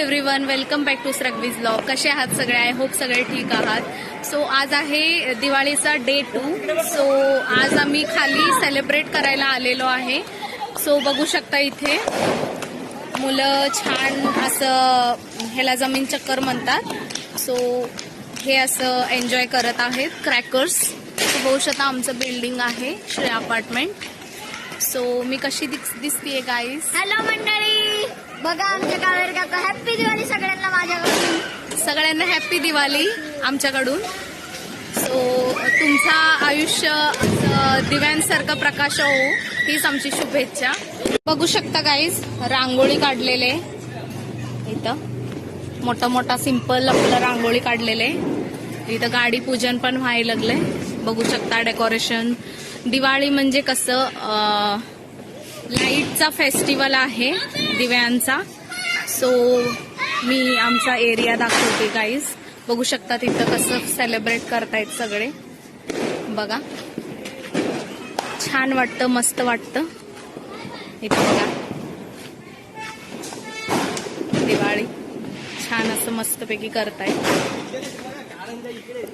Everyone, welcome back to श्रगवीज vlog. कसे आहात सगळे? आय होप सगळे ठीक आहात. सो आज आहे दिवाळीचा डे 2. सो आज आम्ही खाली सेलिब्रेट करायला आलेलो आहे. सो बघू शकता इथे मुलं छान असं ह्याला जमीन चक्कर म्हणतात. सो हे असं एन्जॉय करत आहेत. क्रॅकर्स बघू शकता. आमचं बिल्डिंग आहे श्री अपार्टमेंट. सो मी कशी दिसतीये गाईस? हॅलो मंडळी, बघा आमच्या कावेरी काका. हॅपी दिवाळी सगळ्यांना माझ्याकडून. सगळ्यांना हॅपी दिवाळी आमच्याकडून. सो तुमचा आयुष्य दिव्यांसारखं प्रकाश हो, हीच आमची शुभेच्छा. बघू शकता गाईज, रांगोळी काढलेले इथं. मोठा मोठा सिंपल आपलं रांगोळी काढलेले. इथं गाडी पूजन पण व्हायला लागलंय. बघू शकता डेकोरेशन. दिवाळी म्हणजे कसं लाईटचा फेस्टिवल आहे दिव्यांचा. सो मी आमचा एरिया दाखवते गाईज. बघू शकता तिथं कसं सेलिब्रेट करतायत सगळे. बघा छान वाटतं, मस्त वाटतं. इथं बघा दिवाळी छान असं मस्तपैकी करतायत.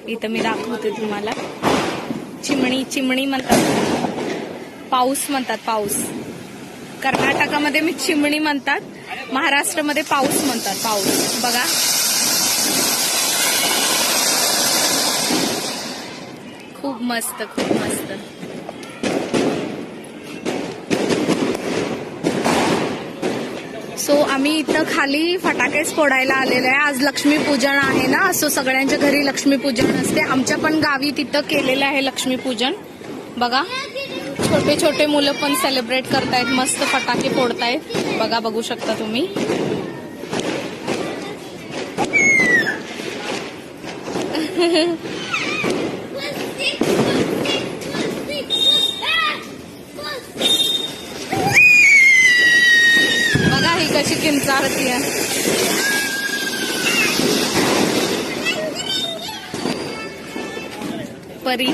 इथं मी दाखवते तुम्हाला. चिमणी म्हणतात, पाऊस म्हणतात. पाऊस कर्नाटकामध्ये मी चिमणी म्हणतात, महाराष्ट्रामध्ये पाऊस म्हणतात. पाऊस बघा. खूप मस्त, खूप मस्त. सो आम्ही इथं खाली फटाकेच फोडायला आलेलो आहे. आज लक्ष्मीपूजन आहे ना. सो सगळ्यांच्या घरी लक्ष्मीपूजन असते. आमच्या पण गावी तिथं केलेलं आहे लक्ष्मीपूजन. बघा छोटे छोटे मुलं पण सेलिब्रेट करतायत, मस्त फटाके फोडतायत. बघा, बघू शकता तुम्ही. बघा ही कशी किंचाळतीये. परी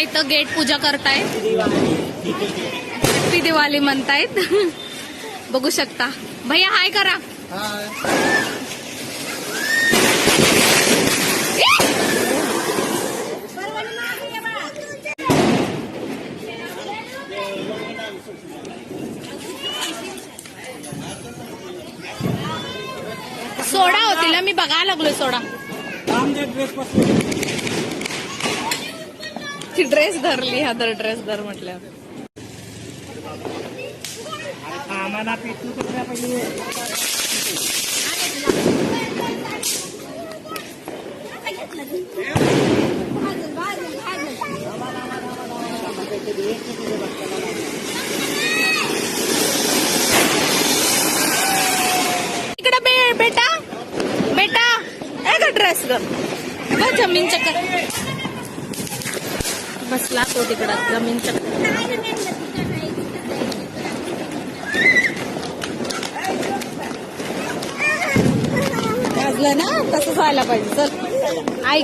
इथं गेट पूजा करतायत, हॅपी दिवाळी म्हणतायत. बघू शकता. भैया हाय करा. सोडा होतील मी बघायला लागलो. सोडा ती ड्रेस धरली. हा तर ड्रेस धर म्हटलं. इकडे बेटा बेटा एक ड्रेस कर. जमीन चक्कर बसला तो तिकडं. जमीन चक्कर वाजलं ना. तसंच व्हायला पाहिजे. चल ऐक.